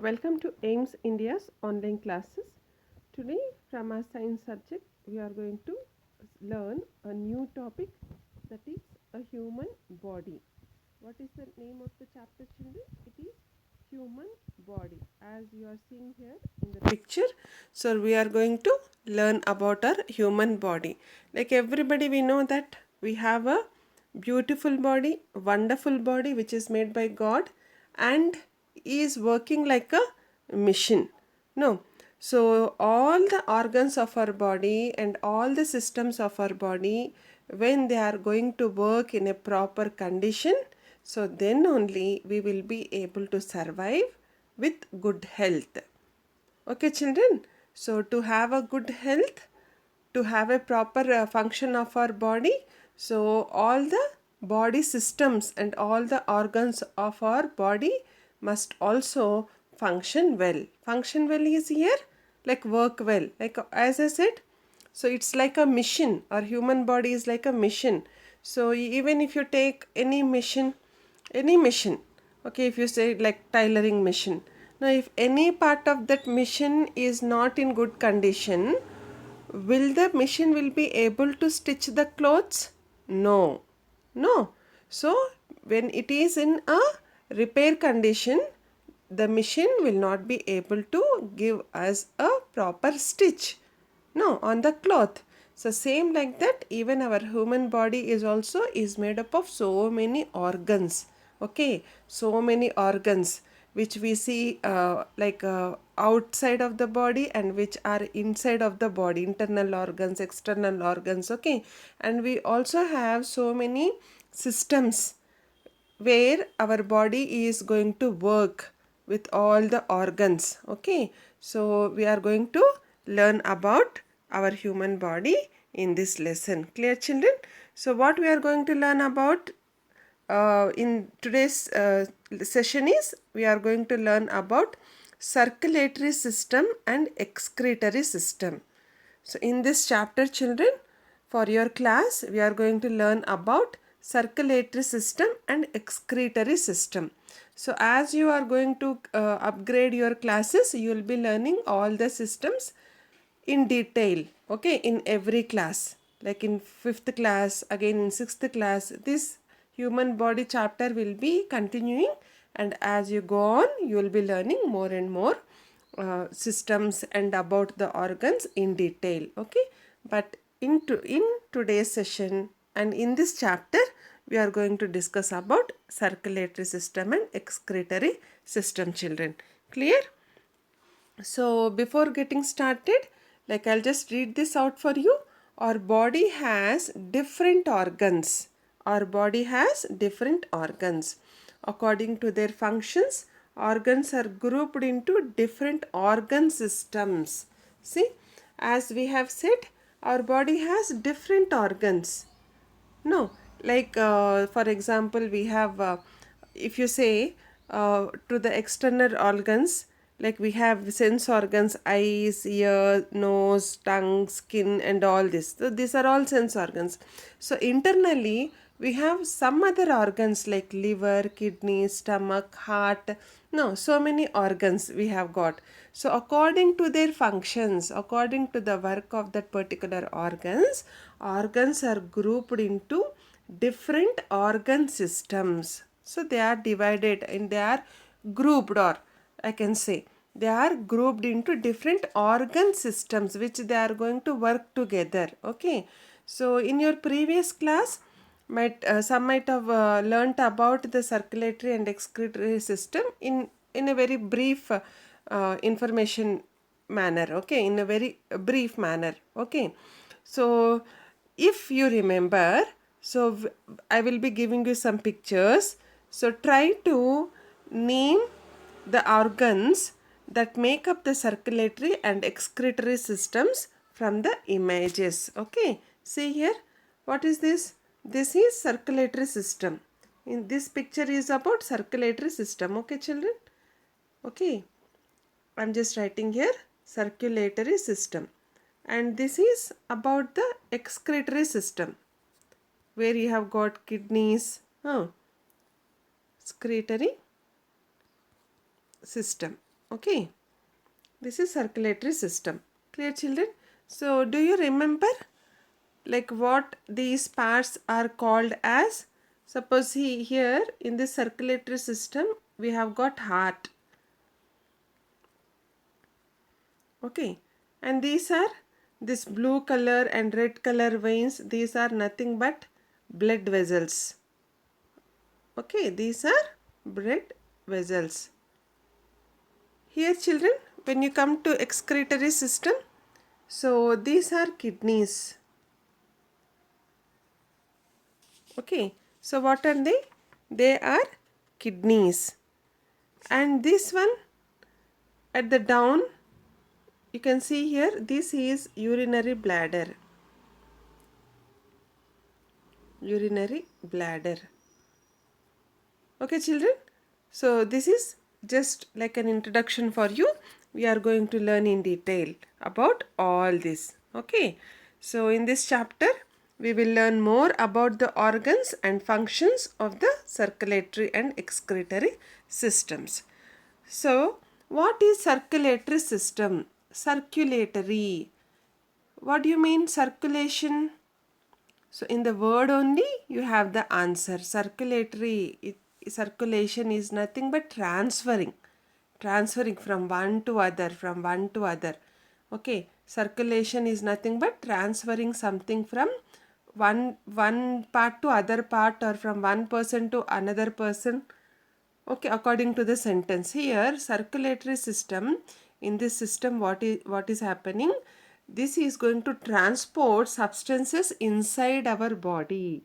Welcome to AIMS India's online classes. Today, from our science subject, we are going to learn a new topic, that is a human body. What is the name of the chapter, children? It is human body, as you are seeing here in the picture. So, we are going to learn about our human body. Like everybody, we know that we have a beautiful body, wonderful body, which is made by God and is working like a machine. No. So all the organs of our body and all the systems of our body, when they are going to work in a proper condition, so then only we will be able to survive with good health. Okay, children. So to have a good health, to have a proper function of our body, so all the body systems and all the organs of our body must also function well. Function well is here like work well, like as I said. So it's like a mission. Our human body is like a mission. So even if you take any mission, okay, if you say like tailoring mission, now if any part of that mission is not in good condition, will the machine will be able to stitch the clothes? No. No. So when it is in a repair condition, the machine will not be able to give us a proper stitch. No, on the cloth. So same like that, even our human body is also is made up of so many organs. Okay, so many organs which we see outside of the body and which are inside of the body, internal organs, external organs. Okay, and we also have so many systems where our body is going to work with all the organs. Okay, so we are going to learn about our human body in this lesson. Clear, children? So what we are going to learn about in today's session is we are going to learn about circulatory system and excretory system. So in this chapter, children, for your class, we are going to learn about circulatory system and excretory system. So as you are going to upgrade your classes, you will be learning all the systems in detail, okay, in every class. Like in 5th class, again in 6th class, this human body chapter will be continuing, and as you go on, you will be learning more and more systems and about the organs in detail. Okay, but in today's session and in this chapter, we are going to discuss about circulatory system and excretory system, children. Clear? So before getting started, like I'll just read this out for you. Our body has different organs. Our body has different organs. According to their functions, organs are grouped into different organ systems. See, as we have said, our body has different organs. No, like for example, we have, if you say to the external organs, like we have sense organs, eyes, ear, nose, tongue, skin, and all this. So these are all sense organs. So internally, we have some other organs like liver, kidney, stomach, heart. No, so many organs we have got. So according to their functions, according to the work of that particular organs are grouped into different organ systems. So they are divided and they are grouped, or I can say they are grouped into different organ systems which they are going to work together. Okay, so in your previous class, some might have learnt about the circulatory and excretory system in a very brief information manner. Okay, in a very brief manner. Okay, so if you remember, so I will be giving you some pictures. So try to name the organs that make up the circulatory and excretory systems from the images. Okay, see here, what is this? This is circulatory system. In this picture is about circulatory system. Okay, children? Okay, I'm just writing here circulatory system, and this is about the excretory system where you have got kidneys, excretory system. Okay, this is circulatory system. Clear, children? So do you remember like what these parts are called as? Suppose here in this circulatory system we have got heart. Okay, and these are this blue color and red color veins. These are nothing but blood vessels. Okay, these are blood vessels. Here children, when you come to excretory system, so these are kidneys. Okay, so what are they? They are kidneys. And this one at the down, you can see here, this is urinary bladder. Urinary bladder. Okay children, so this is just like an introduction for you. We are going to learn in detail about all this. Okay, so in this chapter we will learn more about the organs and functions of the circulatory and excretory systems. So what is circulatory system? Circulatory. What do you mean circulation? So in the word only you have the answer. Circulatory, circulation is nothing but transferring from one to other, from one to other. Okay, circulation is nothing but transferring something from one part to other part, or from one person to another person. Okay, according to the sentence here, circulatory system, in this system what is happening? This is going to transport substances inside our body.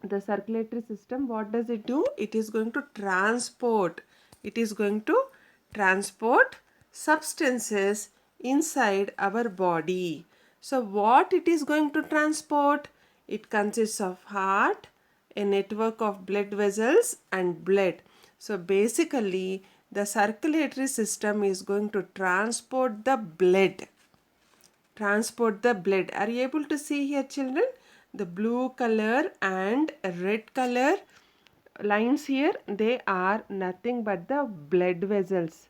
The circulatory system, what does it do? It is going to transport. It is going to transport substances inside our body. So what it is going to transport? It consists of heart, a network of blood vessels and blood. So basically the circulatory system is going to transport the blood. Transport the blood. Are you able to see here children? The blue color and red color lines here, they are nothing but the blood vessels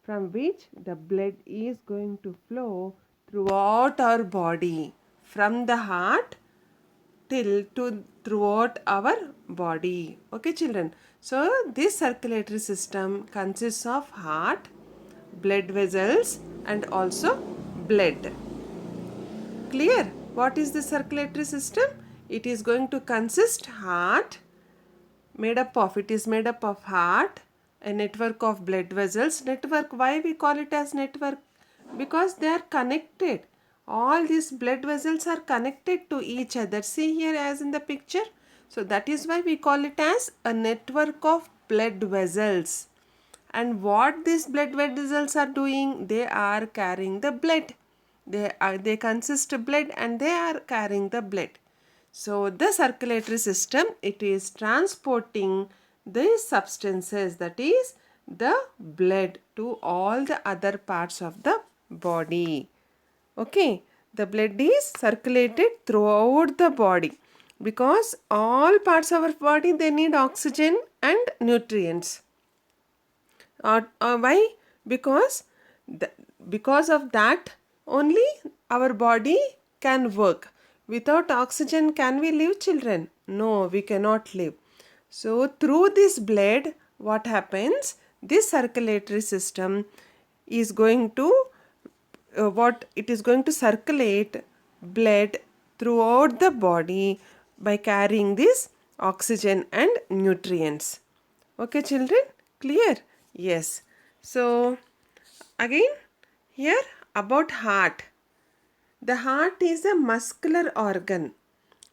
from which the blood is going to flow throughout our body, from the heart till to throughout our body. Okay children, so this circulatory system consists of heart, blood vessels and also blood. Clear? What is the circulatory system? It is going to consist heart, it is made up of heart, a network of blood vessels. Network, why we call it as network? Because they are connected. All these blood vessels are connected to each other. See here as in the picture. So that is why we call it as a network of blood vessels. And what these blood vessels are doing? They are carrying the blood. They consist of blood and they are carrying the blood. So the circulatory system, it is transporting these substances, that is the blood, to all the other parts of the body. Okay, the blood is circulated throughout the body because all parts of our body, they need oxygen and nutrients. Why? Because because of that only our body can work. Without oxygen, can we live, children? No, we cannot live. So through this blood, what happens? This circulatory system is going to it is going to circulate blood throughout the body by carrying this oxygen and nutrients. Okay children, clear? Yes. So again here about heart. The heart is a muscular organ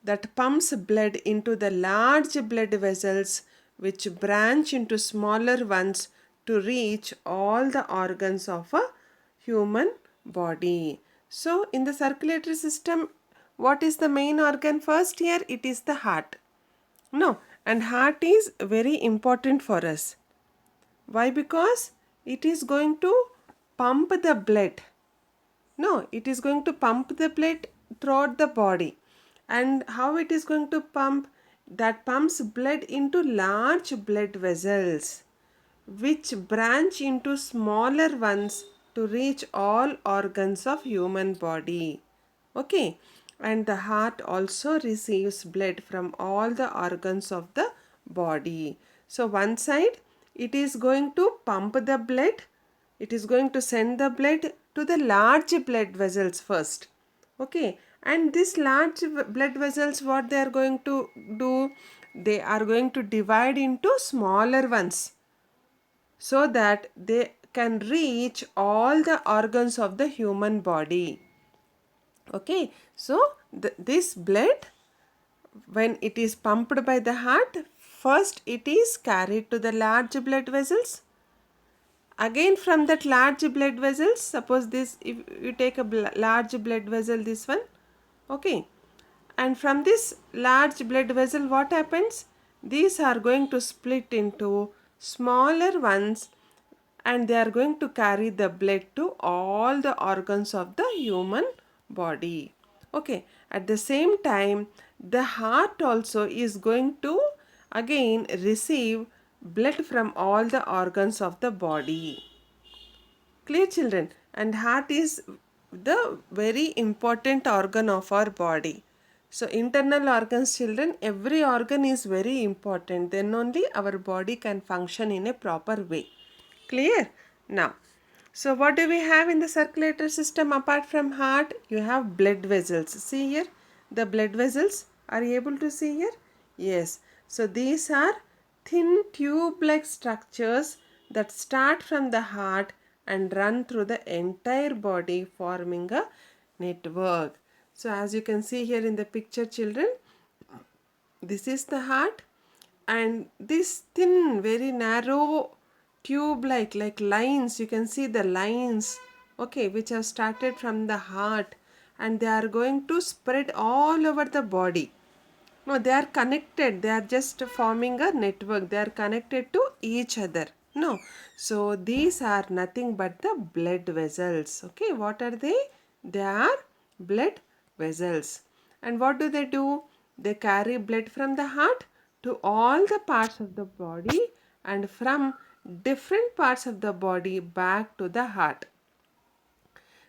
that pumps blood into the large blood vessels which branch into smaller ones to reach all the organs of a human body. So in the circulatory system, what is the main organ first here? It is the heart. No, and heart is very important for us. Why? Because it is going to pump the blood. No, it is going to pump the blood throughout the body. And how it is going to pump? That pumps blood into large blood vessels which branch into smaller ones to reach all organs of human body. Okay, and the heart also receives blood from all the organs of the body. So one side it is going to pump the blood, it is going to send the blood to the large blood vessels first. Okay, and this large blood vessels, what they are going to do, they are going to divide into smaller ones so that they can reach all the organs of the human body. Okay, so this blood, when it is pumped by the heart, first it is carried to the large blood vessels. Again from that large blood vessels, suppose this, if you take a large blood vessel, this one, okay, and from this large blood vessel, what happens, these are going to split into smaller ones, and they are going to carry the blood to all the organs of the human body. Okay, at the same time the heart also is going to again receive blood from all the organs of the body. Clear, children? And heart is the very important organ of our body. So internal organs, children, every organ is very important. Then only our body can function in a proper way. Clear? Now, so what do we have in the circulatory system apart from heart? You have blood vessels. See here, the blood vessels. Are you able to see here? Yes. So these are thin tube-like structures that start from the heart and run through the entire body, forming a network. So as you can see here in the picture, children, this is the heart, and this thin, very narrow tube like lines, you can see the lines, okay, which have started from the heart, and they are going to spread all over the body. No, they are connected, they are just forming a network, they are connected to each other. No, so these are nothing but the blood vessels. Okay, what are they? They are blood vessels. And what do? They carry blood from the heart to all the parts of the body, and from different parts of the body back to the heart.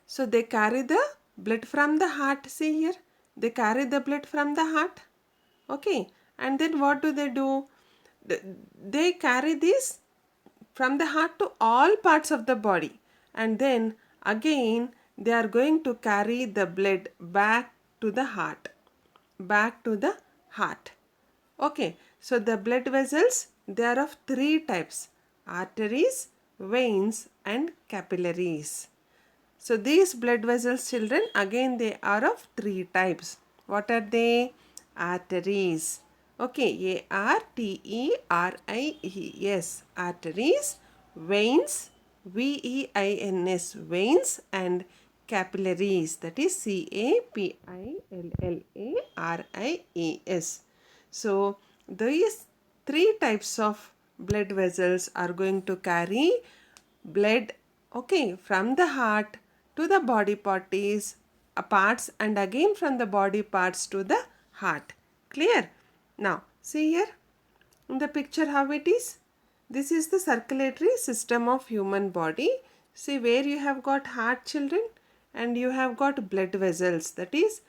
So they carry the blood from the heart. See here, they carry the blood from the heart. Okay, and then what do? They carry this from the heart to all parts of the body, and then again they are going to carry the blood back to the heart, back to the heart. Okay, so the blood vessels, they are of three types: arteries, veins, and capillaries. So these blood vessels, children, again they are of three types. What are they? Arteries. Okay, Arteries, arteries, veins, Veins, veins, and capillaries, that is Capillarias. So these three types of blood vessels are going to carry blood, okay, from the heart to the body parts, and again from the body parts to the heart. Clear? Now see here in the picture how it is. This is the circulatory system of human body. See where you have got heart, children, and you have got blood vessels, that is,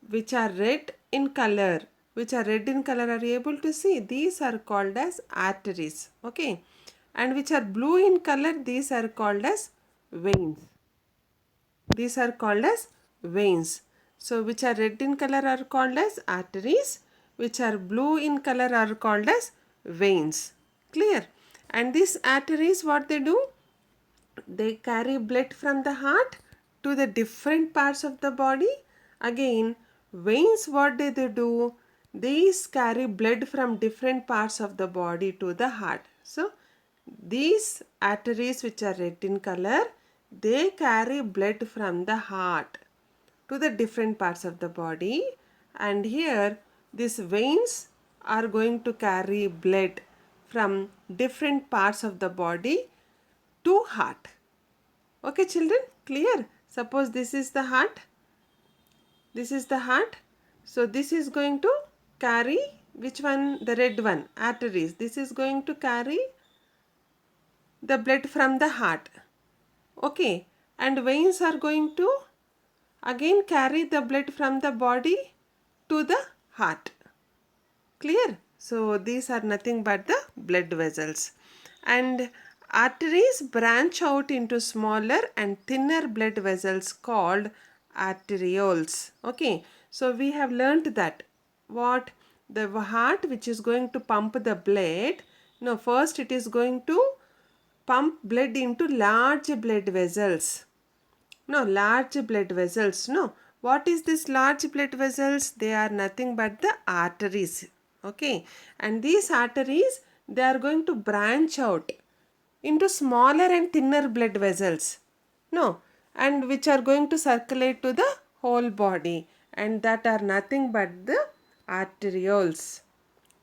which are red in color. Which are red in color, are you able to see? These are called as arteries. Okay, and which are blue in color, these are called as veins. These are called as veins. So which are red in color are called as arteries, which are blue in color are called as veins. Clear? And these arteries, what they do? They carry blood from the heart to the different parts of the body. Again, veins, what do they do? These carry blood from different parts of the body to the heart. So these arteries, which are red in color, they carry blood from the heart to the different parts of the body, and here these veins are going to carry blood from different parts of the body to heart. Okay, children, clear? Suppose this is the heart, this is the heart, so this is going to carry which one? The red one, arteries. This is going to carry the blood from the heart. Okay, and veins are going to again carry the blood from the body to the heart. Clear? So these are nothing but the blood vessels. And arteries branch out into smaller and thinner blood vessels called arterioles. Okay, so we have learnt that what the heart, which is going to pump the blood, no, first it is going to pump blood into large blood vessels. No, large blood vessels. No. What is this large blood vessels? They are nothing but the arteries. Okay. And these arteries, they are going to branch out into smaller and thinner blood vessels. No. And which are going to circulate to the whole body. And that are nothing but the arterioles.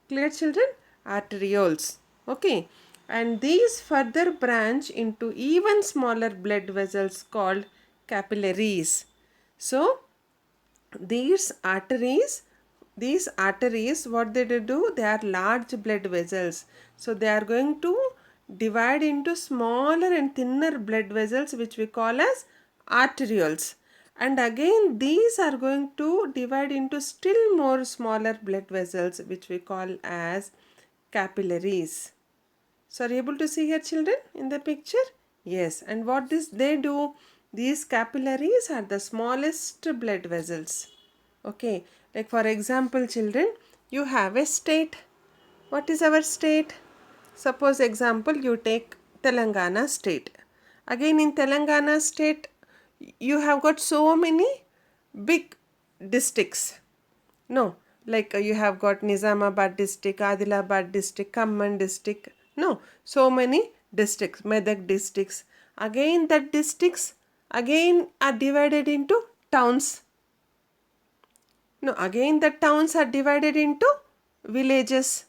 Clear, children? Arterioles. Okay. And these further branch into even smaller blood vessels called capillaries. So, these arteries, what they do? They are large blood vessels. So, they are going to divide into smaller and thinner blood vessels, which we call as arterioles. And again, these are going to divide into still more smaller blood vessels, which we call as capillaries. So are you able to see here, children, in the picture? Yes. And what they do? These capillaries are the smallest blood vessels. Okay. Like for example, children, you have a state. What is our state? Suppose example, you take Telangana state. Again in Telangana state, you have got so many big districts. No, like you have got Nizamabad district, Adilabad district, Kamman district. No, so many districts, Medak districts. Again, that districts again are divided into towns. No, again the towns are divided into villages.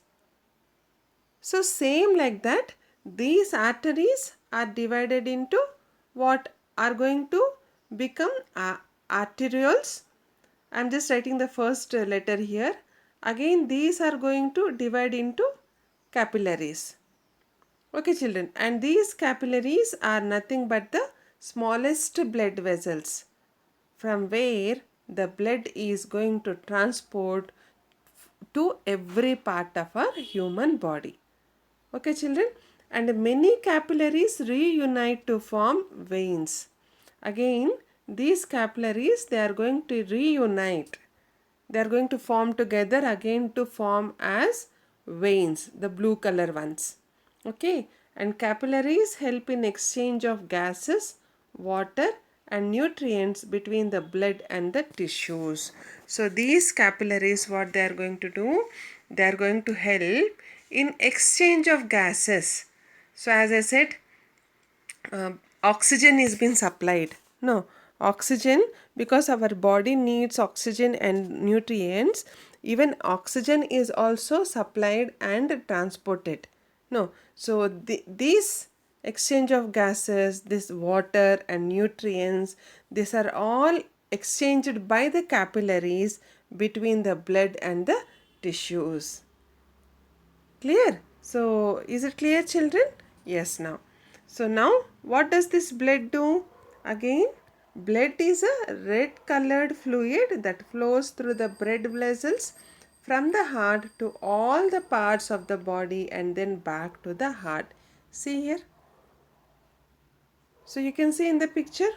So same like that, these arteries are divided into what are going to become arterioles. I am just writing the first letter here. Again these are going to divide into capillaries. Okay children, and these capillaries are nothing but the smallest blood vessels from where the blood is going to transport to every part of our human body. Okay children, and many capillaries reunite to form veins. Again, these capillaries, they are going to reunite. They are going to form together again to form as veins, the blue color ones. Okay, and capillaries help in exchange of gases, water and nutrients between the blood and the tissues. So these capillaries, what they are going to do? They are going to help in exchange of gases. So as I said, oxygen is being supplied. No, oxygen, because our body needs oxygen and nutrients, even oxygen is also supplied and transported. No, so these exchange of gases, this water and nutrients, these are all exchanged by the capillaries between the blood and the tissues. Clear? So, is it clear, children? Yes, now. So, now what does this blood do? Again, blood is a red colored fluid that flows through the blood vessels from the heart to all the parts of the body and then back to the heart. See here. So, you can see in the picture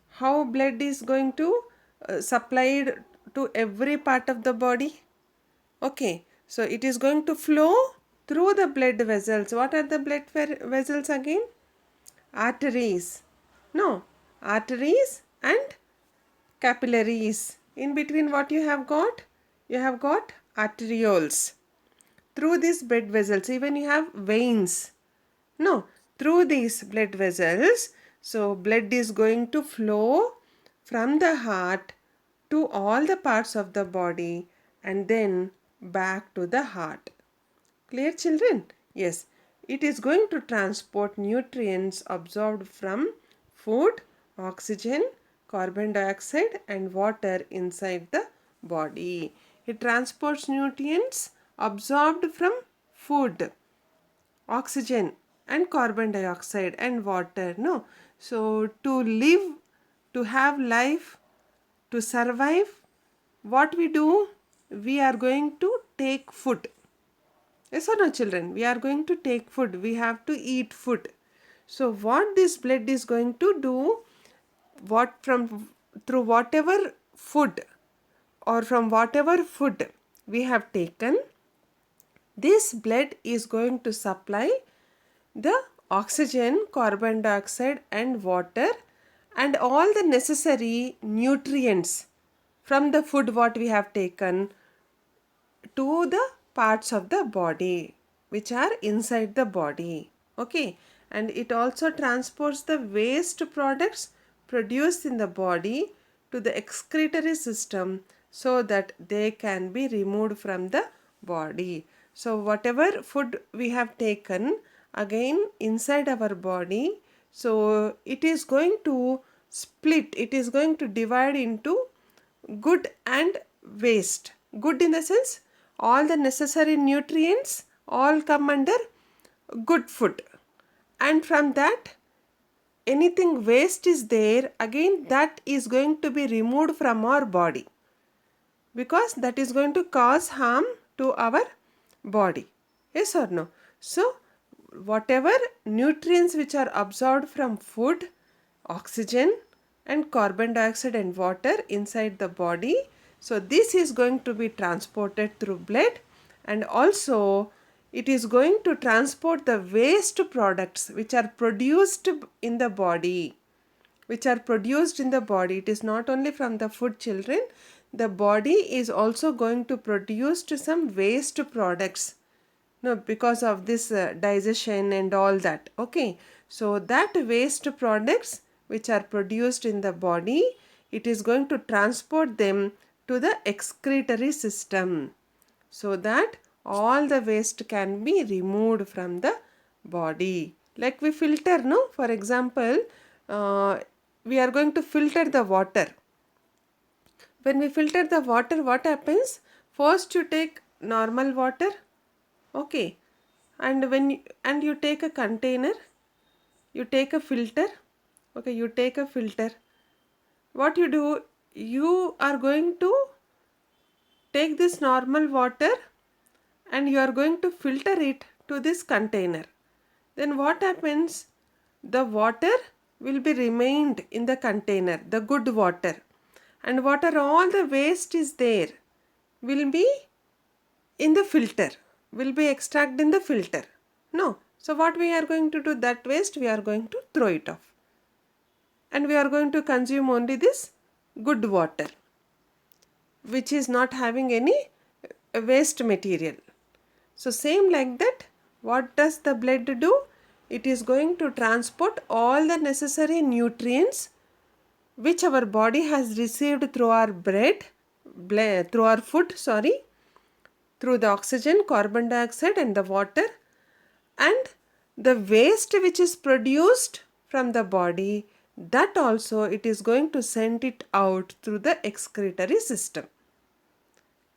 how blood is going to supplied to every part of the body. Okay, so it is going to flow through the blood vessels. What are the blood vessels again? Arteries. No, arteries and capillaries. In between what you have got? You have got arterioles. Through these blood vessels, even you have veins. No, through these blood vessels, so blood is going to flow from the heart to all the parts of the body and then back to the heart. Clear, children? Yes, it is going to transport nutrients absorbed from food, oxygen, carbon dioxide and water inside the body. It transports nutrients absorbed from food, oxygen and carbon dioxide and water. No, so to live, to have life, to survive, what we do, we are going to take food. Yes or no, children? We are going to take food. We have to eat food. So what this blood is going to do, what from through whatever food or from whatever food we have taken, this blood is going to supply the oxygen, carbon dioxide and water and all the necessary nutrients from the food what we have taken to the parts of the body which are inside the body. Okay, and it also transports the waste products produced in the body to the excretory system so that they can be removed from the body. So whatever food we have taken again inside our body, so it is going to split, it is going to divide into good and waste. Good in the sense all the necessary nutrients all come under good food, and from that anything waste is there, again that is going to be removed from our body because that is going to cause harm to our body. Yes or no? So whatever nutrients which are absorbed from food, oxygen and carbon dioxide and water inside the body, so this is going to be transported through blood, and also it is going to transport the waste products which are produced in the body, which are produced in the body. It is not only from the food, children, the body is also going to produce some waste products, no, because of this digestion and all that. Okay, so that waste products which are produced in the body, it is going to transport them to the excretory system so that all the waste can be removed from the body. Like we filter, no, for example, we are going to filter the water. When we filter the water, what happens? First you take normal water, okay, and and you take a container, you take a filter, okay, you take a filter. What you do, you are going to take this normal water and you are going to filter it to this container. Then what happens? The water will be remained in the container, the good water, and what are all the waste is there will be in the filter, will be extracted in the filter. No. So what we are going to do, that waste we are going to throw it off, and we are going to consume only this good water which is not having any waste material. So same like that, what does the blood do? It is going to transport all the necessary nutrients which our body has received through our through our food, through the oxygen, carbon dioxide and the water, and the waste which is produced from the body, that also it is going to send it out through the excretory system.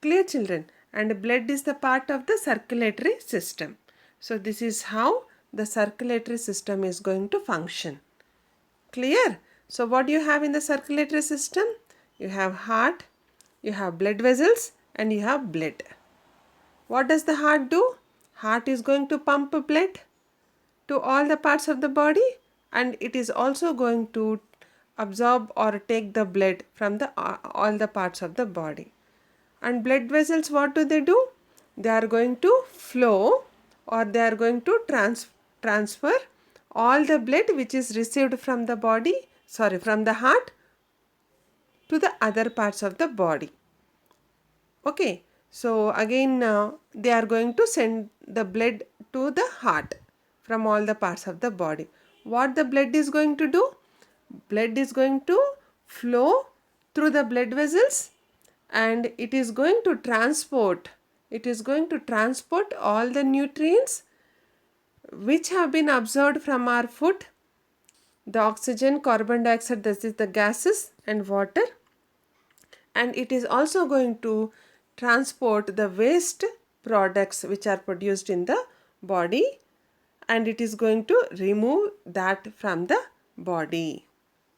Clear, children? And blood is the part of the circulatory system. So this is how the circulatory system is going to function. Clear? So what do you have in the circulatory system? You have heart, you have blood vessels and you have blood. What does the heart do? Heart is going to pump blood to all the parts of the body, and it is also going to absorb or take the blood from the all the parts of the body. And blood vessels, what do? They are going to flow, or they are going to transfer all the blood which is received from the body, from the heart to the other parts of the body. Okay, so again they are going to send the blood to the heart from all the parts of the body. What the blood is going to do? Blood is going to flow through the blood vessels, and it is going to transport all the nutrients which have been absorbed from our food, the oxygen, carbon dioxide, this is the gases, and water, and it is also going to transport the waste products which are produced in the body, and it is going to remove that from the body.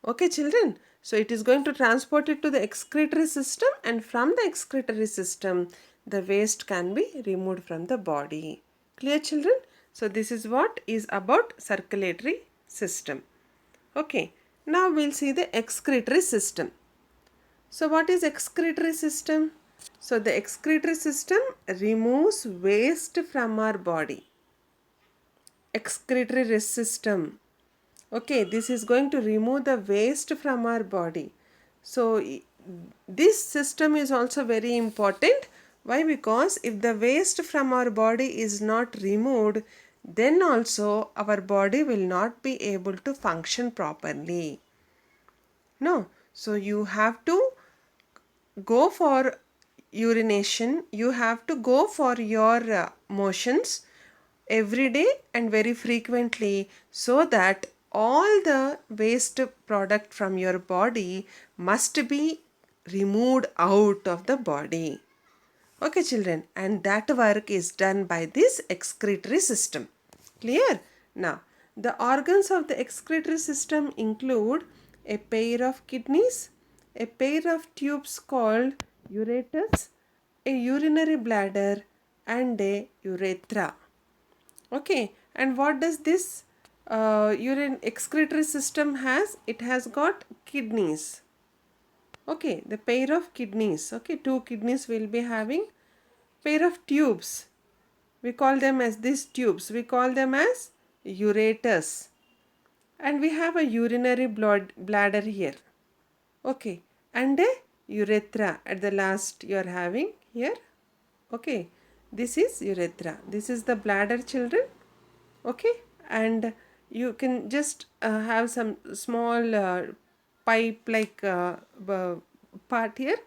Okay, children. So it is going to transport it to the excretory system, and from the excretory system, the waste can be removed from the body. Clear, children? So this is what is about circulatory system. Okay. Now we'll see the excretory system. So what is excretory system? So the excretory system removes waste from our body. Excretory system. Okay, this is going to remove the waste from our body. So this system is also very important. Why? Because if the waste from our body is not removed, then also our body will not be able to function properly. No, so you have to go for urination, you have to go for your motions every day and very frequently, so that all the waste product from your body must be removed out of the body. Okay, children, and that work is done by this excretory system. Clear? Now, the organs of the excretory system include a pair of kidneys, a pair of tubes called ureters, a urinary bladder, and a urethra. Okay, and what does this urine excretory system has? It has got kidneys. Okay, the pair of kidneys. Okay, two kidneys will be having pair of tubes. We call them as these tubes. We call them as ureters. And we have a urinary bladder here. Okay, and a urethra at the last you are having here. Okay, this is urethra. This is the bladder, children. Okay, and you can just have some small pipe like part here,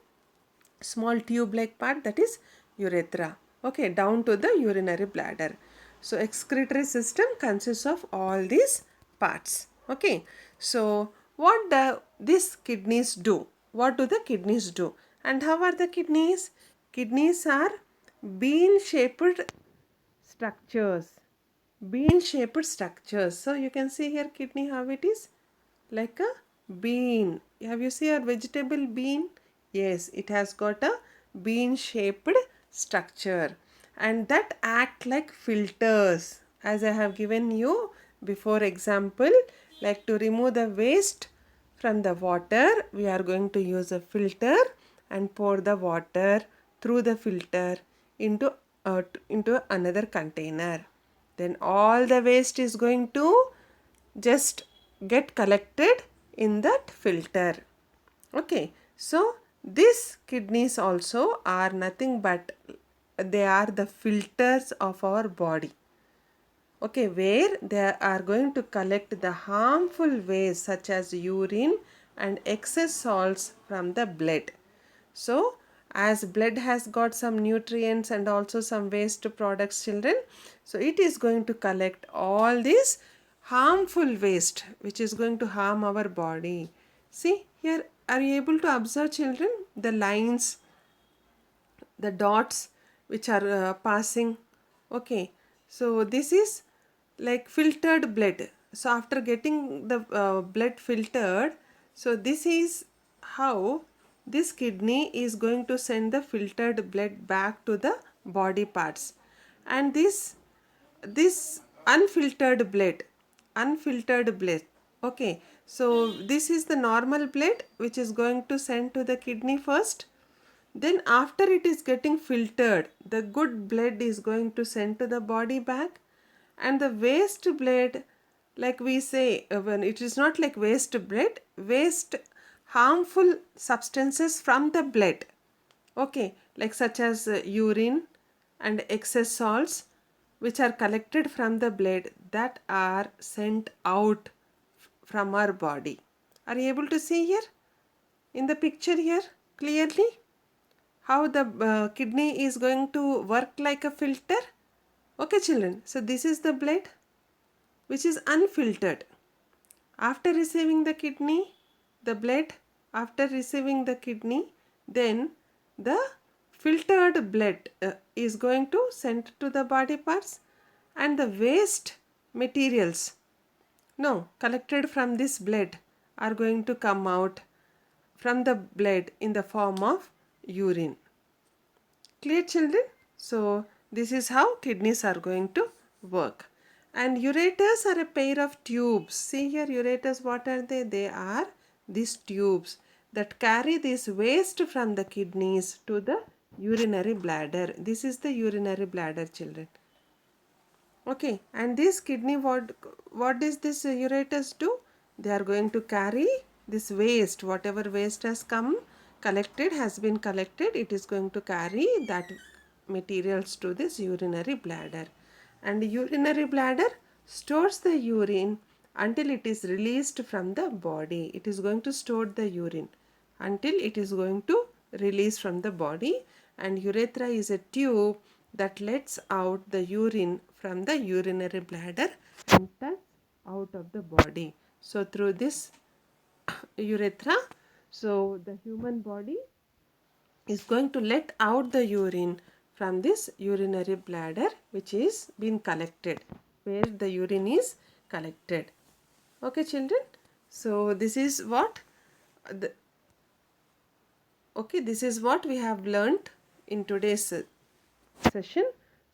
small tube like part, that is urethra. Okay, down to the urinary bladder. So excretory system consists of all these parts. Okay, so what do these kidneys do? What do the kidneys do, and how are the kidneys? Kidneys are bean shaped structures. Bean shaped structures. So you can see here kidney how it is like a bean. Have you seen a vegetable bean? Yes, it has got a bean shaped structure, and that act like filters, as I have given you before example. Like to remove the waste from the water, we are going to use a filter and pour the water through the filter into another container. Then all the waste is going to just get collected in that filter. Okay, so these kidneys also are nothing but they are the filters of our body. Okay, where they are going to collect the harmful waste such as urine and excess salts from the blood. So as blood has got some nutrients and also some waste products, children, so it is going to collect all these harmful waste which is going to harm our body. See here, are you able to observe, children, the lines, the dots which are passing? Okay, so this is like filtered blood. So after getting the blood filtered, so this is how this kidney is going to send the filtered blood back to the body parts. And this unfiltered blood, okay, so this is the normal blood which is going to send to the kidney first. Then after it is getting filtered, the good blood is going to send to the body back, and the waste blood, like we say, when it is not like waste blood, waste harmful substances from the blood, okay, like such as urine and excess salts which are collected from the blood, that are sent out from our body. Are you able to see here in the picture here clearly how the kidney is going to work like a filter? Okay, children, so this is the blood which is unfiltered. After receiving the kidney, the blood, after receiving the kidney, then the filtered blood is going to send to the body parts, and the waste materials, no, collected from this blood are going to come out from the blood in the form of urine. Clear, children? So this is how kidneys are going to work. And ureters are a pair of tubes. See here, ureters, what are they? They are these tubes that carry this waste from the kidneys to the urinary bladder. This is the urinary bladder, children. Okay, and this kidney, what does this ureters do? They are going to carry this waste, whatever waste has come, has been collected, it is going to carry that materials to this urinary bladder. And urinary bladder stores the urine until it is released from the body. It is going to store the urine until it is going to release from the body. And urethra is a tube that lets out the urine from the urinary bladder and thus out of the body. So through this urethra, so the human body is going to let out the urine from this urinary bladder which is been collected, where the urine is collected. Okay, children, so this is what we have learnt in today's session.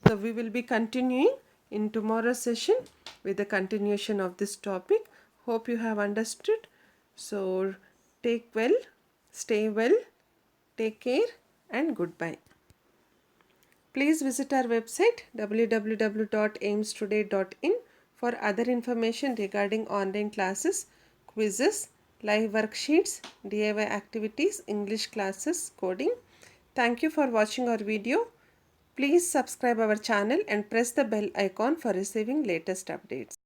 So we will be continuing in tomorrow's session with the continuation of this topic. Hope you have understood. So take well, stay well, take care, and goodbye. Please visit our website www.aimstoday.in for other information regarding online classes, quizzes, live worksheets, DIY activities, English classes, coding. Thank you for watching our video. Please subscribe our channel and press the bell icon for receiving latest updates.